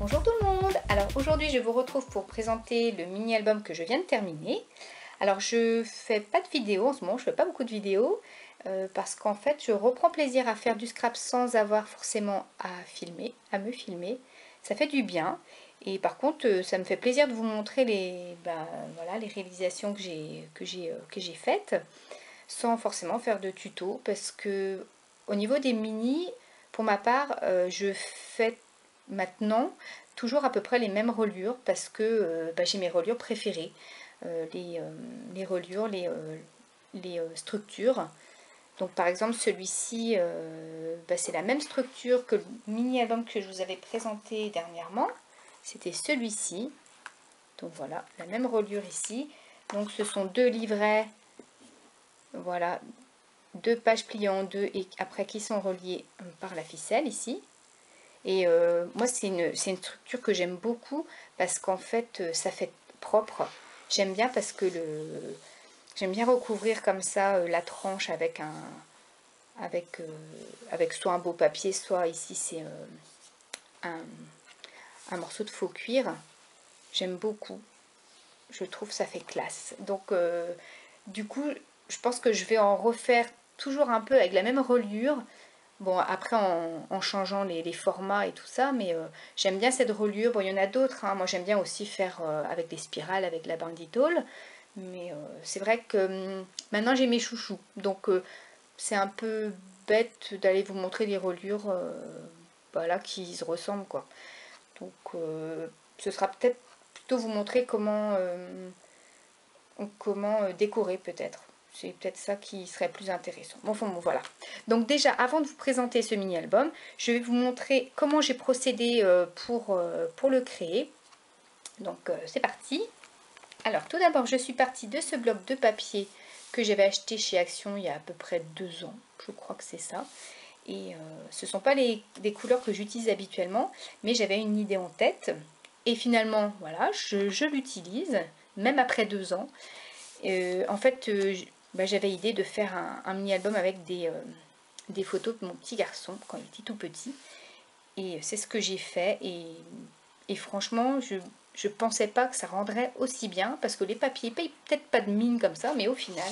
Bonjour tout le monde. Alors aujourd'hui je vous retrouve pour présenter le mini-album que je viens de terminer. Alors je fais pas de vidéos en ce moment, je fais pas beaucoup de vidéos parce qu'en fait je reprends plaisir à faire du scrap sans avoir forcément à filmer, à me filmer. Ça fait du bien et par contre ça me fait plaisir de vous montrer voilà, les réalisations que j'ai faites sans forcément faire de tuto parce que au niveau des mini, pour ma part, je fais maintenant toujours à peu près les mêmes reliures parce que j'ai mes reliures préférées. Les reliures, les structures. Donc par exemple celui-ci, c'est la même structure que le mini-album que je vous avais présenté dernièrement. C'était celui-ci. Donc voilà, la même reliure ici. Donc ce sont deux livrets, voilà, deux pages pliées en deux et après qui sont reliées par la ficelle ici. Et moi c'est une structure que j'aime beaucoup parce qu'en fait ça fait propre. J'aime bien parce que j'aime bien recouvrir comme ça la tranche avec avec soit un beau papier, soit ici c'est un morceau de faux cuir. J'aime beaucoup. Je trouve ça fait classe. Donc du coup je pense que je vais en refaire toujours un peu avec la même reliure. Bon, après en changeant les formats et tout ça, mais j'aime bien cette reliure. Bon, il y en a d'autres, hein. Moi j'aime bien aussi faire avec des spirales, avec la banditole. Mais c'est vrai que maintenant j'ai mes chouchous. Donc c'est un peu bête d'aller vous montrer des reliures voilà, qui se ressemblent, quoi. Donc ce sera peut-être plutôt vous montrer comment décorer peut-être. C'est peut-être ça qui serait plus intéressant. Bon, enfin, bon, voilà. Donc déjà, avant de vous présenter ce mini-album, je vais vous montrer comment j'ai procédé pour le créer. Donc c'est parti. Alors tout d'abord, je suis partie de ce bloc de papier que j'avais acheté chez Action il y a à peu près 2 ans. Je crois que c'est ça. Et ce ne sont pas des couleurs que j'utilise habituellement, mais j'avais une idée en tête. Et finalement, voilà, je l'utilise, même après 2 ans. En fait, j'avais idée de faire un mini-album avec des photos de mon petit garçon quand il était tout petit. Et c'est ce que j'ai fait. Et franchement, je pensais pas que ça rendrait aussi bien parce que les papiers payent peut-être pas de mine comme ça, mais au final,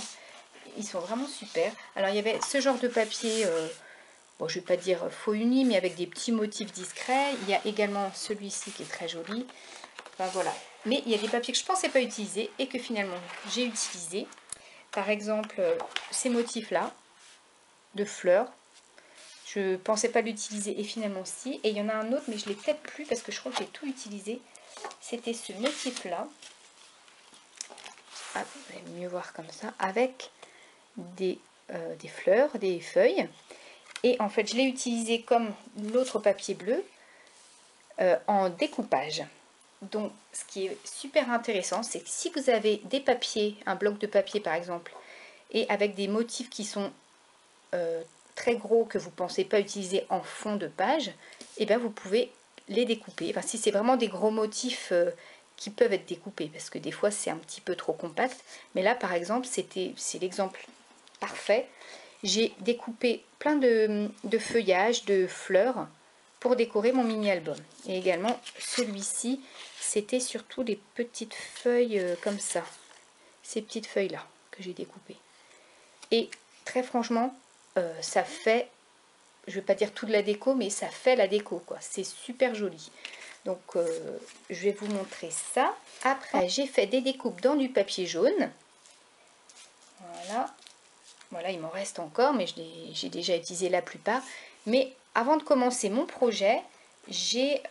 ils sont vraiment super. Alors, il y avait ce genre de papier, bon, je vais pas dire faux uni, mais avec des petits motifs discrets. Il y a également celui-ci qui est très joli. Enfin, voilà. Mais il y a des papiers que je pensais pas utiliser et que finalement j'ai utilisé. Par exemple, ces motifs-là, de fleurs, je pensais pas l'utiliser et finalement si. Et il y en a un autre, mais je l'ai peut-être plus parce que je crois que j'ai tout utilisé. C'était ce motif-là. Ah, vous allez mieux voir comme ça. Avec des fleurs, des feuilles. Et en fait, je l'ai utilisé comme l'autre papier bleu en découpage. Donc, ce qui est super intéressant, c'est que si vous avez des papiers, un bloc de papier par exemple, et avec des motifs qui sont très gros que vous ne pensez pas utiliser en fond de page, et bien vous pouvez les découper. Enfin, si c'est vraiment des gros motifs qui peuvent être découpés, parce que des fois c'est un petit peu trop compact. Mais là, par exemple, c'est l'exemple parfait. J'ai découpé plein de feuillages, de fleurs pour décorer mon mini-album. Et également, celui-ci, c'était surtout des petites feuilles comme ça. Ces petites feuilles-là que j'ai découpées. Et très franchement, ça fait, je ne vais pas dire toute la déco, mais ça fait la déco, quoi. C'est super joli. Donc, je vais vous montrer ça. Après, j'ai fait des découpes dans du papier jaune. Voilà. Voilà, il m'en reste encore, mais j'ai déjà utilisé la plupart. Mais avant de commencer mon projet, j'ai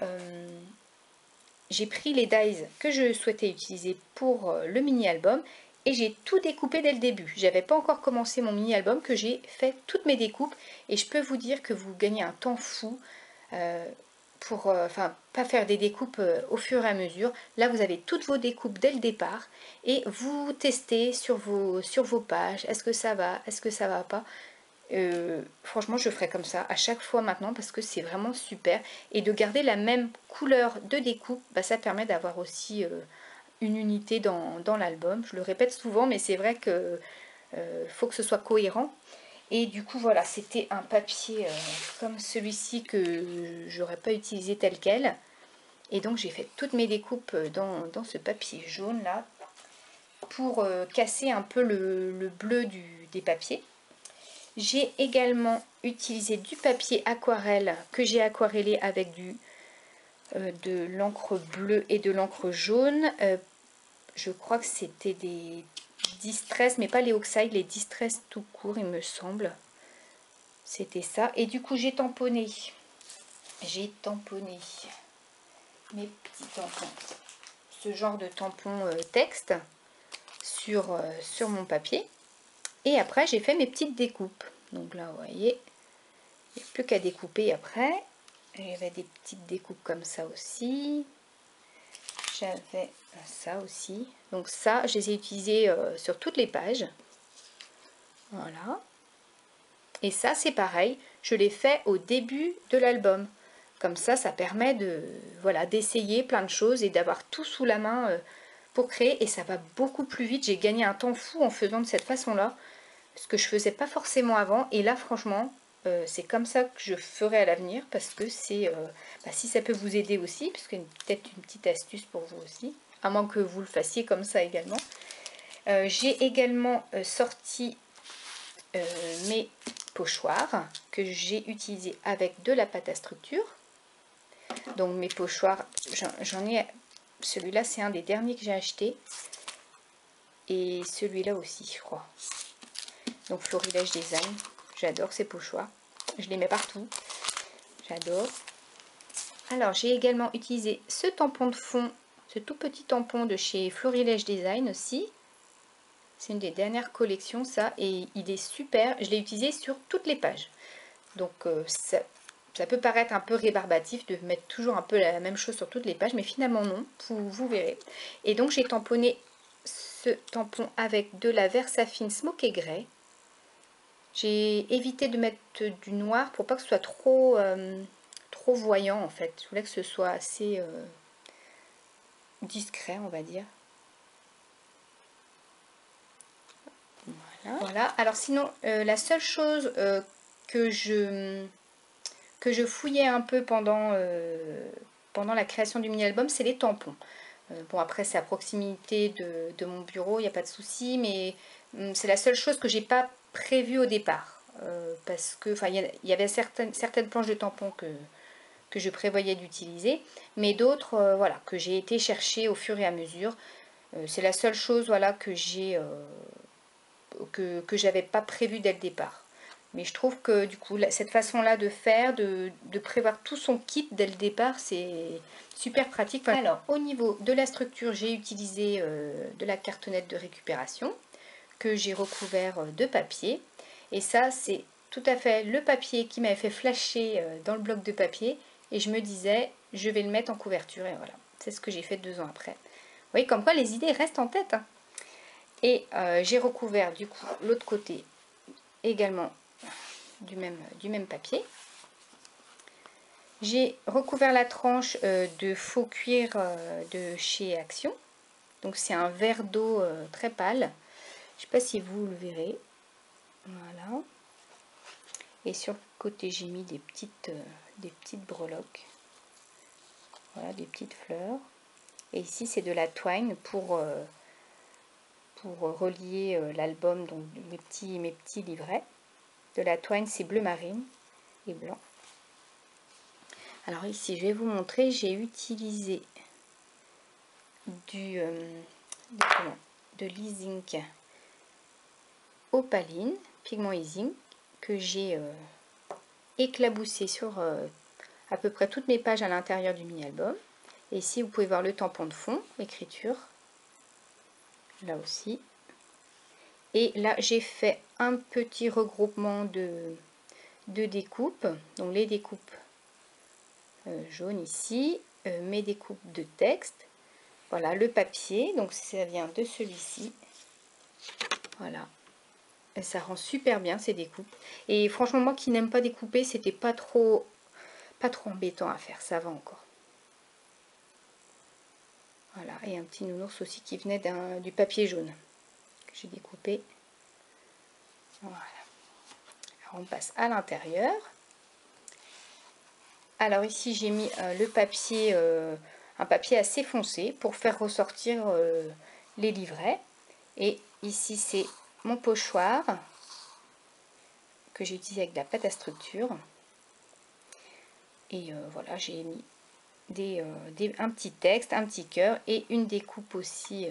pris les dies que je souhaitais utiliser pour le mini-album et j'ai tout découpé dès le début. J'avais pas encore commencé mon mini-album que j'ai fait toutes mes découpes et je peux vous dire que vous gagnez un temps fou pour pas faire des découpes au fur et à mesure. Là, vous avez toutes vos découpes dès le départ et vous testez sur vos pages. Est-ce que ça va? Est-ce que ça va pas? Franchement, je ferai comme ça à chaque fois maintenant parce que c'est vraiment super. Et de garder la même couleur de découpe, ça permet d'avoir aussi une unité dans l'album. Je le répète souvent, mais c'est vrai que faut que ce soit cohérent. Et du coup, voilà, c'était un papier comme celui-ci que j'aurais pas utilisé tel quel. Et donc j'ai fait toutes mes découpes dans ce papier jaune là pour casser un peu le bleu des papiers. J'ai également utilisé du papier aquarelle que j'ai aquarellé avec de l'encre bleue et de l'encre jaune. Je crois que c'était des Distress, mais pas les Oxide, les Distress tout court, il me semble. C'était ça. Et du coup, j'ai tamponné mes petits tampons, ce genre de tampon texte sur mon papier. Et après, j'ai fait mes petites découpes. Donc là, vous voyez, il n'y a plus qu'à découper après. J'avais des petites découpes comme ça aussi. J'avais ça aussi. Donc ça, je les ai utilisés sur toutes les pages. Voilà. Et ça, c'est pareil. Je l'ai fait au début de l'album. Comme ça permet d'essayer plein de choses et d'avoir tout sous la main pour créer. Et ça va beaucoup plus vite. J'ai gagné un temps fou en faisant de cette façon-là. Ce que je faisais pas forcément avant. Et là, franchement, c'est comme ça que je ferai à l'avenir. Parce que c'est... si ça peut vous aider aussi, parce que peut-être une petite astuce pour vous aussi. À moins que vous le fassiez comme ça également. J'ai également sorti mes pochoirs que j'ai utilisés avec de la pâte à structure. Donc mes pochoirs, j'en ai... Celui-là, c'est un des derniers que j'ai acheté. Et celui-là aussi, je crois. Donc Florilège Design. J'adore ces pochoirs. Je les mets partout. J'adore. Alors, j'ai également utilisé ce tampon de fond, ce tout petit tampon de chez Florilège Design aussi. C'est une des dernières collections, ça. Et il est super. Je l'ai utilisé sur toutes les pages. Donc, ça peut paraître un peu rébarbatif de mettre toujours un peu la même chose sur toutes les pages. Mais finalement, non. Vous verrez. Et donc, j'ai tamponné ce tampon avec de la Versafine Smoky Grey. J'ai évité de mettre du noir pour pas que ce soit trop voyant en fait. Je voulais que ce soit assez discret, on va dire. Voilà. Alors sinon, la seule chose que je fouillais un peu pendant la création du mini-album, c'est les tampons. Bon, après, c'est à proximité de mon bureau, il n'y a pas de souci, mais c'est la seule chose que j'ai pas prévue au départ. Parce que, il y avait certaines planches de tampons que je prévoyais d'utiliser, mais d'autres, voilà, que j'ai été chercher au fur et à mesure. C'est la seule chose, voilà, que j'avais pas prévu dès le départ. Mais je trouve que du coup, cette façon-là de faire, de prévoir tout son kit dès le départ, c'est super pratique. Alors, au niveau de la structure, j'ai utilisé de la cartonnette de récupération que j'ai recouvert de papier. Et ça, c'est tout à fait le papier qui m'avait fait flasher dans le bloc de papier. Et je me disais, je vais le mettre en couverture. Et voilà, c'est ce que j'ai fait 2 ans après. Vous voyez, comme quoi les idées restent en tête. Hein. Et j'ai recouvert du coup l'autre côté également du même papier. J'ai recouvert la tranche de faux cuir de chez Action. Donc c'est un vert d'eau très pâle. Je ne sais pas si vous le verrez. Voilà. Et sur le côté, j'ai mis des petites breloques. Voilà, des petites fleurs. Et ici, c'est de la twine pour relier l'album, donc mes petits livrets. De la twine, c'est bleu marine et blanc. Alors ici, je vais vous montrer, j'ai utilisé de l'e-zinc opaline, pigment e-zinc, que j'ai éclaboussé sur à peu près toutes mes pages à l'intérieur du mini-album. Et ici, vous pouvez voir le tampon de fond, l'écriture, là aussi. Et là, j'ai fait un petit regroupement de découpes, donc les découpes jaunes ici, mes découpes de texte. Voilà, le papier, donc ça vient de celui-ci. Voilà. Et ça rend super bien ces découpes. Et franchement, moi qui n'aime pas découper, c'était pas trop embêtant à faire, ça va encore. Voilà, et un petit nounours aussi qui venait du papier jaune que j'ai découpé. Voilà. Alors on passe à l'intérieur. Alors ici j'ai mis le papier un papier assez foncé pour faire ressortir les livrets. Et ici c'est mon pochoir que j'ai utilisé avec de la pâte à structure. Et voilà, j'ai mis un petit texte, un petit cœur et une découpe aussi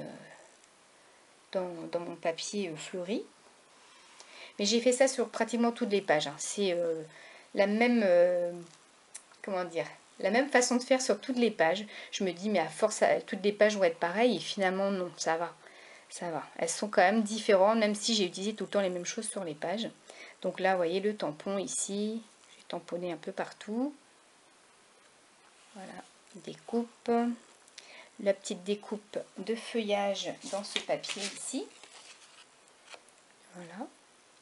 dans mon papier fleuri. Mais j'ai fait ça sur pratiquement toutes les pages. Hein. C'est la même, comment dire, la même façon de faire sur toutes les pages. Je me dis, mais à force, toutes les pages vont être pareilles. Et finalement, non, ça va. Ça va. Elles sont quand même différentes, même si j'ai utilisé tout le temps les mêmes choses sur les pages. Donc là, vous voyez le tampon ici. J'ai tamponné un peu partout. Voilà, découpe. La petite découpe de feuillage dans ce papier ici. Voilà.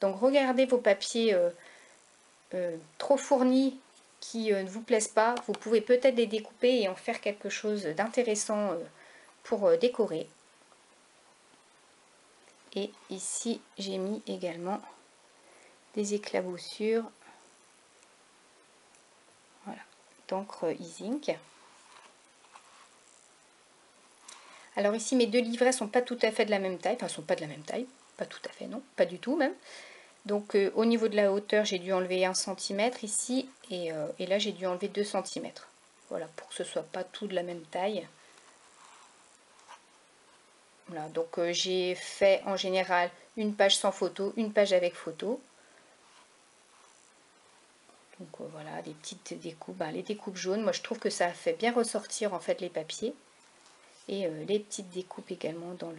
Donc regardez vos papiers trop fournis qui ne vous plaisent pas. Vous pouvez peut-être les découper et en faire quelque chose d'intéressant pour décorer. Et ici j'ai mis également des éclaboussures, voilà, d'encre e-ink. Alors ici mes deux livrets sont pas tout à fait de la même taille, enfin sont pas de la même taille, pas tout à fait, non, pas du tout même. Donc au niveau de la hauteur j'ai dû enlever 1 cm ici et là j'ai dû enlever 2 cm. Voilà, pour que ce soit pas tout de la même taille. Voilà, donc j'ai fait en général une page sans photo, une page avec photo. Donc voilà, des petites découpes, les découpes jaunes, moi je trouve que ça fait bien ressortir en fait les papiers. Et les petites découpes également dans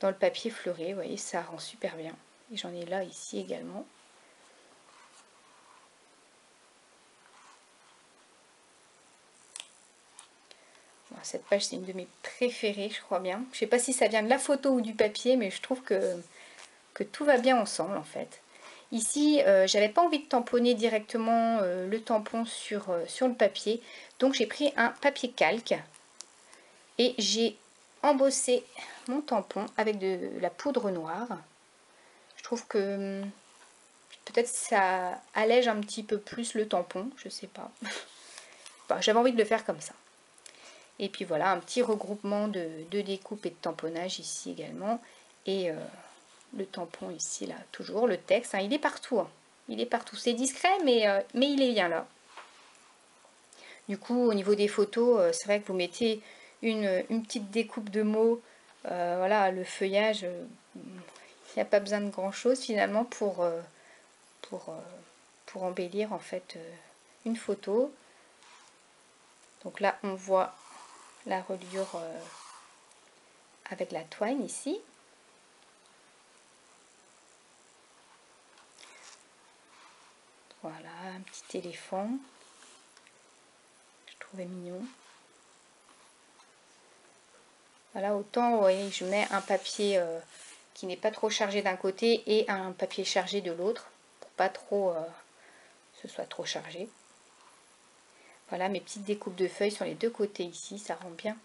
le papier fleuré, vous voyez, ça rend super bien. Et j'en ai là ici également. Bon, cette page c'est une de mes préférées, je crois bien. Je sais pas si ça vient de la photo ou du papier, mais je trouve que tout va bien ensemble en fait. Ici, j'avais pas envie de tamponner directement le tampon sur le papier, donc j'ai pris un papier calque et j'ai embossé mon tampon avec de la poudre noire. Je trouve que peut-être ça allège un petit peu plus le tampon, je sais pas. Enfin, j'avais envie de le faire comme ça. Et puis voilà, un petit regroupement de découpe et de tamponnage ici également. Et le tampon ici, là, toujours. Le texte, hein, il est partout. Hein. Il est partout. C'est discret, mais il est bien là. Du coup, au niveau des photos, c'est vrai que vous mettez une petite découpe de mots. Voilà, le feuillage, il n'y a pas besoin de grand-chose finalement pour embellir en fait une photo. Donc là, on voit la reliure avec la twine ici. Voilà, un petit éléphant. Je trouvais mignon. Voilà, autant, vous voyez, je mets un papier qui n'est pas trop chargé d'un côté et un papier chargé de l'autre, pour pas trop ce soit trop chargé. Voilà mes petites découpes de feuilles sur les deux côtés ici, ça rend bien.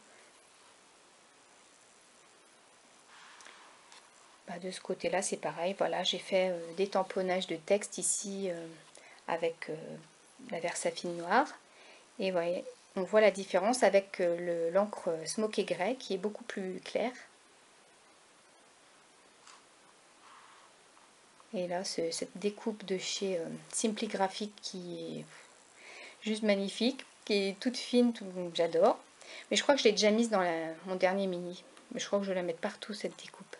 De ce côté-là, c'est pareil. Voilà, j'ai fait des tamponnages de texte ici avec la Versafine noire. Et vous voyez, on voit la différence avec l'encre Smoky Grey qui est beaucoup plus claire. Et là, cette découpe de chez Simply Graphic qui est juste magnifique, qui est toute fine, j'adore. Mais je crois que je l'ai déjà mise dans mon dernier mini. Mais je crois que je vais la mettre partout, cette découpe.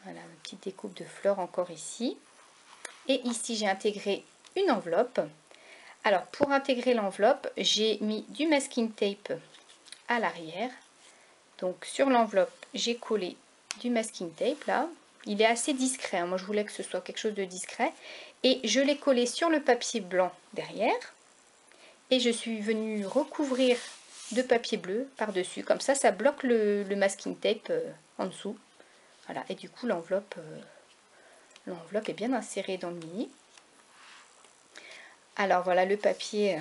Voilà, une petite découpe de fleurs encore ici. Et ici, j'ai intégré une enveloppe. Alors, pour intégrer l'enveloppe, j'ai mis du masking tape à l'arrière. Donc, sur l'enveloppe, j'ai collé du masking tape, là. Il est assez discret, hein. Moi, je voulais que ce soit quelque chose de discret. Et je l'ai collé sur le papier blanc derrière. Et je suis venue recouvrir de papier bleu par-dessus. Comme ça bloque le masking tape en dessous. Voilà, et du coup, l'enveloppe est bien insérée dans le mini. Alors voilà le papier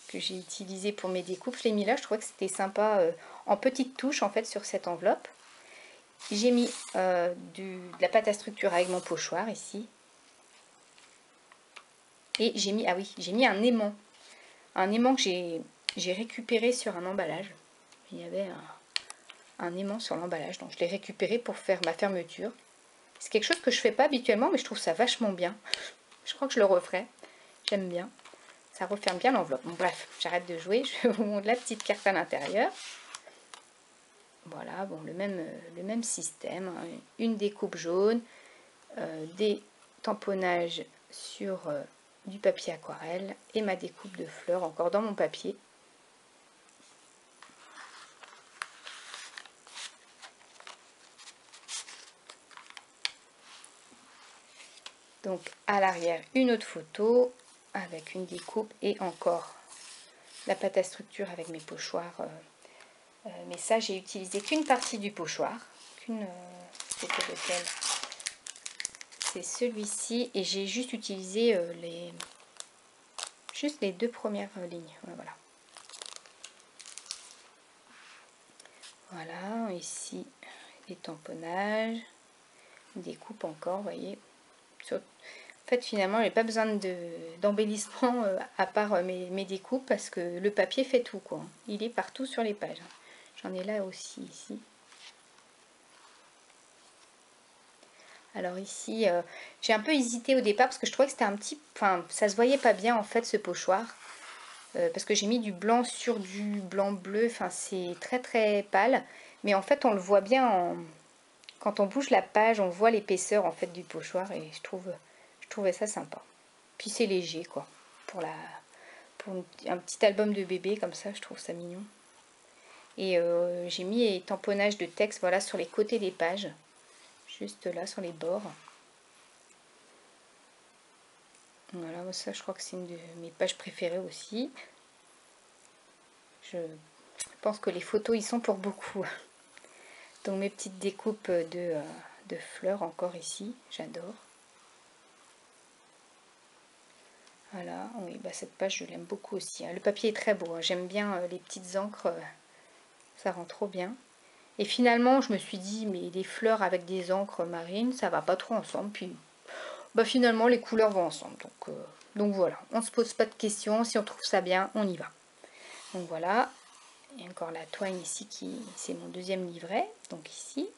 que j'ai utilisé pour mes découpes. Je l'ai mis là, je trouvais que c'était sympa en petites touches en fait sur cette enveloppe. J'ai mis de la pâte à structure avec mon pochoir ici. Et j'ai mis, j'ai mis un aimant. Un aimant que j'ai j'ai récupéré sur un emballage. Il y avait un aimant sur l'emballage, donc je l'ai récupéré pour faire ma fermeture. C'est quelque chose que je fais pas habituellement, mais je trouve ça vachement bien. Je crois que je le referai. J'aime bien. Ça referme bien l'enveloppe. Bon, bref, j'arrête de jouer. Je vous montre la petite carte à l'intérieur. Voilà, bon, le même système. Hein. Une découpe jaune, des tamponnages sur du papier aquarelle et ma découpe de fleurs encore dans mon papier. Donc à l'arrière, une autre photo avec une découpe et encore la pâte à structure avec mes pochoirs. Mais ça, j'ai utilisé qu'une partie du pochoir. C'était lequel? C'est celui-ci. Et j'ai juste utilisé juste les deux premières lignes. Voilà. Voilà, ici, des tamponnages. Une découpe encore, vous voyez. En fait, finalement, j'ai pas besoin d'embellissement à part mes découpes parce que le papier fait tout, quoi. Il est partout sur les pages. J'en ai là aussi, ici. Alors ici, j'ai un peu hésité au départ parce que je trouvais que c'était un petit... Enfin, ça se voyait pas bien, en fait, ce pochoir. Parce que j'ai mis du blanc sur du blanc bleu. Enfin, c'est très, très pâle. Mais en fait, on le voit bien quand on bouge la page, on voit l'épaisseur, en fait, du pochoir. Et je trouvais ça sympa. Puis c'est léger, quoi. Pour un petit album de bébé, comme ça, je trouve ça mignon. Et j'ai mis les tamponnages de texte, voilà, sur les côtés des pages. Juste là, sur les bords. Voilà, ça, je crois que c'est une de mes pages préférées aussi. Je pense que les photos, ils sont pour beaucoup. Donc, mes petites découpes de fleurs encore ici. J'adore. Voilà, oui, bah cette page, je l'aime beaucoup aussi. Hein. Le papier est très beau. Hein. J'aime bien les petites encres. Ça rend trop bien. Et finalement, je me suis dit, mais les fleurs avec des encres marines, ça va pas trop ensemble. Puis, bah finalement, les couleurs vont ensemble. Donc voilà, on se pose pas de questions. Si on trouve ça bien, on y va. Donc voilà. Et encore la toile ici, c'est mon deuxième livret. Donc ici.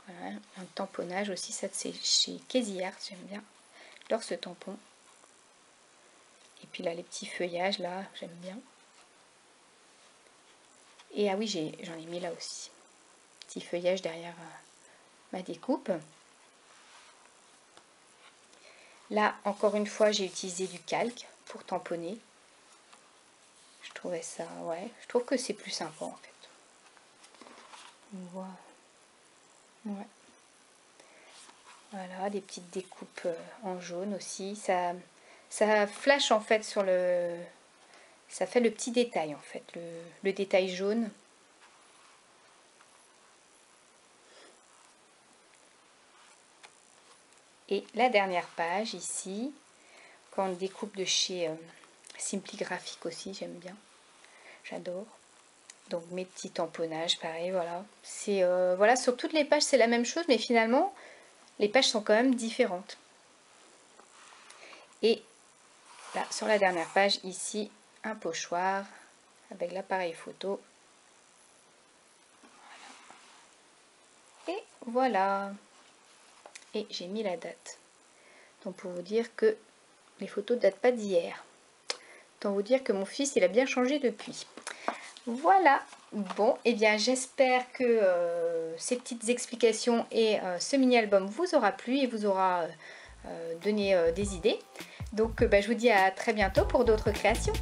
Voilà, un tamponnage aussi. Ça, c'est chez Casey Art, j'aime bien. J'adore ce tampon. Et puis là, les petits feuillages, là, j'aime bien. Et ah oui, j'en ai mis là aussi. Petit feuillage derrière ma découpe. Là, encore une fois, j'ai utilisé du calque pour tamponner. Je trouvais ça, ouais, je trouve que c'est plus sympa en fait. Voilà. Ouais. Voilà, des petites découpes en jaune aussi. Ça flash en fait sur le... Ça fait le petit détail en fait, le détail jaune. Et la dernière page ici, quand on découpe de chez Simply Graphic aussi, j'aime bien. J'adore. Donc mes petits tamponnages, pareil, voilà. C'est voilà, sur toutes les pages c'est la même chose, mais finalement les pages sont quand même différentes. Et là, sur la dernière page, ici, un pochoir avec l'appareil photo. Voilà. Et voilà. Et j'ai mis la date. Donc pour vous dire que les photos ne datent pas d'hier. Autant vous dire que mon fils, il a bien changé depuis. Voilà. Bon, et bien j'espère que ces petites explications et ce mini-album vous aura plu et vous aura donné des idées. Donc je vous dis à très bientôt pour d'autres créations.